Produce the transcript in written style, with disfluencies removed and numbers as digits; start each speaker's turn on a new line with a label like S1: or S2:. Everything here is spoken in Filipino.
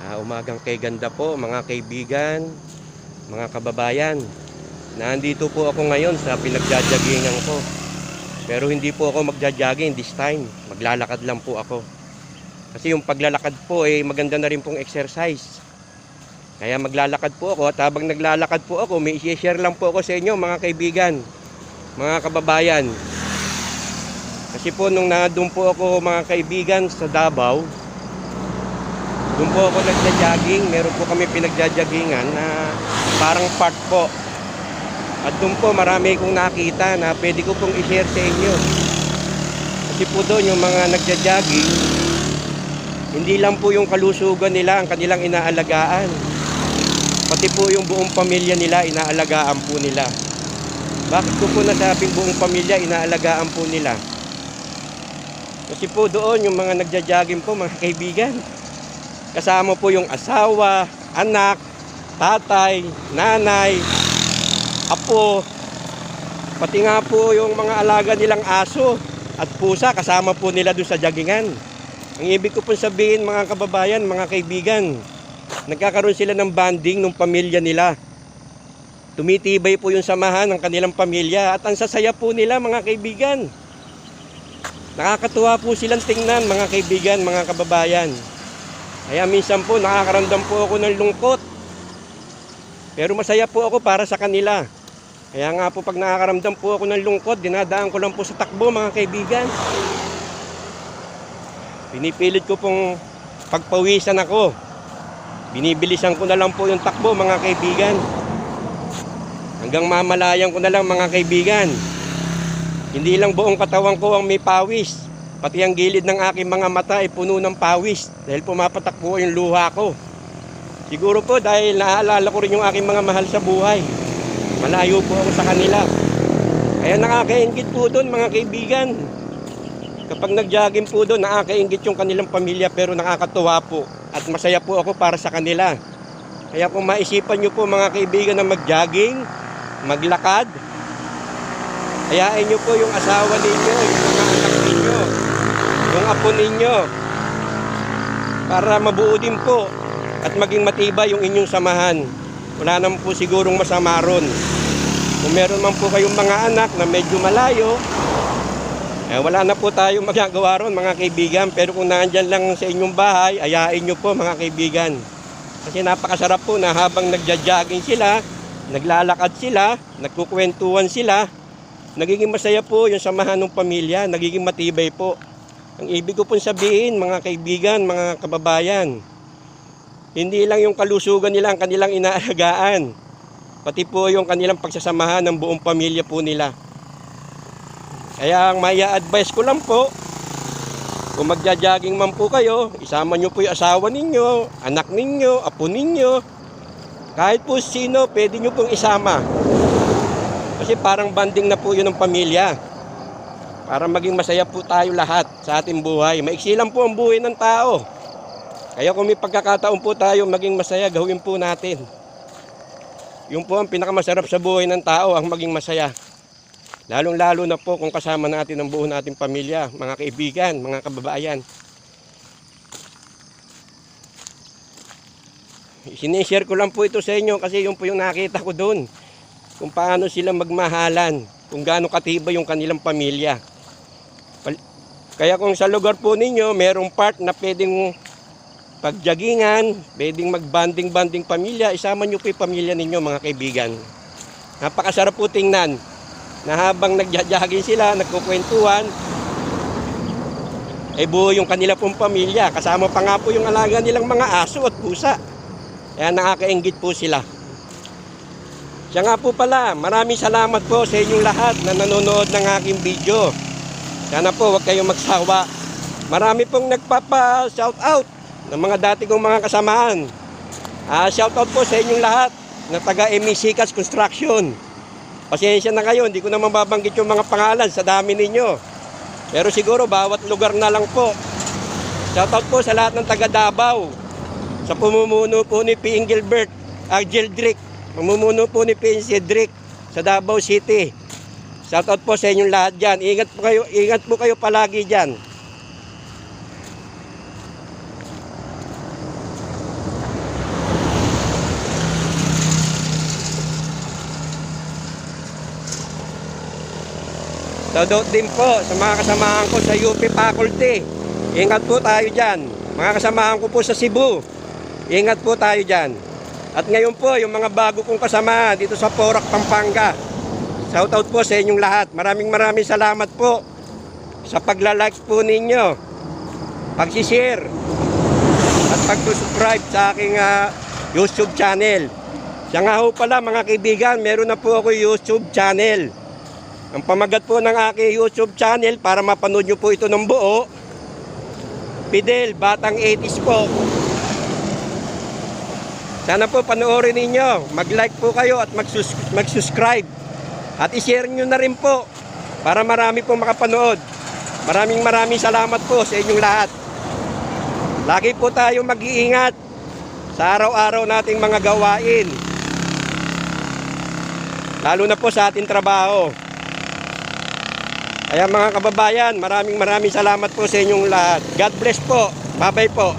S1: Umagang kay ganda po mga kaibigan, mga kababayan. Nandito po ako ngayon sa pinagjajagingan ko. Pero hindi po ako magja-jogging this time. Maglalakad lang po ako. Kasi yung paglalakad po maganda na rin pong exercise. Kaya maglalakad po ako at habang naglalakad po ako, may i-share lang po ako sa inyo mga kaibigan, mga kababayan. Kasi po nung nandun po ako mga kaibigan sa Davao, doon po ako nagja-jogging. Meron po kami pinagja-joggingan na parang park po. At doon po marami kong nakita na pwede ko pong i-share sa inyo. Kasi po doon yung mga nagja-jogging, hindi lang po yung kalusugan nila ang kanilang inaalagaan. Pati po yung buong pamilya nila inaalagaan po nila. Bakit ko po nasabing buong pamilya inaalagaan po nila? Kasi po doon yung mga nagja-jogging po mga kaibigan, kasama po yung asawa, anak, tatay, nanay, apo, pati nga po yung mga alaga nilang aso at pusa, kasama po nila doon sa joggingan. Ang ibig ko po sabihin mga kababayan, mga kaibigan, nagkakaroon sila ng bonding ng pamilya nila. Tumitibay po yung samahan ng kanilang pamilya at ang sasaya po nila mga kaibigan. Nakakatuwa po silang tingnan mga kaibigan, mga kababayan. Kaya minsan po nakakaramdam po ako ng lungkot. Pero masaya po ako para sa kanila. Kaya nga po pag nakakaramdam po ako ng lungkot, dinadaan ko lang po sa takbo mga kaibigan. Pinipilit ko pong pagpawisan ako. Binibilisan ko na lang po yung takbo mga kaibigan. Hanggang mamalayan ko na lang mga kaibigan. Hindi lang buong katawan ko ang may pawis. Pati ang gilid ng aking mga mata ay puno ng pawis dahil pumapatak po yung luha ko. Siguro po dahil naaalala ko rin yung aking mga mahal sa buhay. Malayo po ako sa kanila. Kaya nakakaingit po doon mga kaibigan. Kapag nag-jogging po doon, nakakaingit yung kanilang pamilya pero nakakatuwa po. At masaya po ako para sa kanila. Kaya kung maisipan nyo po mga kaibigan na mag-jogging, maglakad, ayain nyo po yung asawa ninyo, yung mga anak ninyo, yung apo ninyo, para mabuo din po at maging matibay yung inyong samahan. Wala naman po sigurong masama ron. Kung meron man po kayong mga anak na medyo malayo, wala na po tayong magagawa ron mga kaibigan. Pero kung nandyan lang sa inyong bahay, ayain nyo po mga kaibigan. Kasi napakasarap po na habang nagja-jogging sila, naglalakad sila, nagkukwentuhan sila, nagiging masaya po yung samahan ng pamilya, nagiging matibay po. Ang ibig ko pong sabihin mga kaibigan, mga kababayan, hindi lang yung kalusugan nila ang kanilang inaalagaan, pati po yung kanilang pagsasamahan ng buong pamilya po nila. Kaya ang maya-advise ko lang po, kung magja-jogging man po kayo, isama nyo po yung asawa ninyo, anak ninyo, apo ninyo, kahit po sino, pwede nyo pong isama. Kasi parang banding na po yun ng pamilya. Para maging masaya po tayo lahat sa ating buhay. Maiksi lang po ang buhay ng tao. Kaya kung may pagkakataon po tayo maging masaya, gawin po natin. Yun po ang pinakamasarap sa buhay ng tao, ang maging masaya. Lalong-lalo na po kung kasama natin ang buo nating pamilya, mga kaibigan, mga kababayan. Sinishare ko lang po ito sa inyo kasi yun po yung nakita ko doon. Kung paano sila magmahalan, kung gaano katibay yung kanilang pamilya. Kaya kung sa lugar po ninyo, merong part na pwedeng pagjagingan, pwedeng magbanding-banding pamilya, isama nyo po yung pamilya ninyo mga kaibigan. Napakasarap po tingnan na habang nagja-jogging sila, nagkukwentuhan, buo yung kanila pong pamilya. Kasama pa nga po yung alaga nilang mga aso at pusa. Kaya nakakainggit po sila. Siya nga po pala, maraming salamat po sa inyong lahat na nanonood ng aking video. Sana po huwag kayong magsawa. Marami pong nagpapa-shoutout ng mga dati kong mga kasamahan. Shoutout po sa inyong lahat na taga Emisikas Construction. Pasensya na kayo, hindi ko naman babanggit yung mga pangalan sa dami ninyo. Pero siguro bawat lugar na lang po. Shoutout po sa lahat ng taga Davao. Sa pumumuno po ni P. Gilbert, Geldrick. Pumumuno po ni P. Cedric sa Davao City. Shoutout po sa inyong lahat dyan. Ingat po kayo palagi dyan. Shoutout din po sa mga kasamahan ko sa UP Faculty. Ingat po tayo dyan. Mga kasamahan ko po sa Cebu. Ingat po tayo dyan. At ngayon po, yung mga bago kong kasama dito sa Porac, Pampanga. Shoutout po sa inyong lahat. Maraming salamat po sa pagla-like po ninyo, pag-share, at pag-subscribe sa aking YouTube channel. Siya nga ho pala mga kaibigan, meron na po ako YouTube channel. Ang pamagat po ng aking YouTube channel para mapanood nyo po ito ng buo, Fidel Batang 80s po. Sana po panoorin ninyo, mag-like po kayo at mag-subscribe. At i-share nyo na rin po para marami po makapanood. Maraming salamat po sa inyong lahat. Lagi po tayo mag-iingat sa araw-araw nating mga gawain. Lalo na po sa ating trabaho. Kaya mga kababayan, maraming salamat po sa inyong lahat. God bless po. Bye-bye po.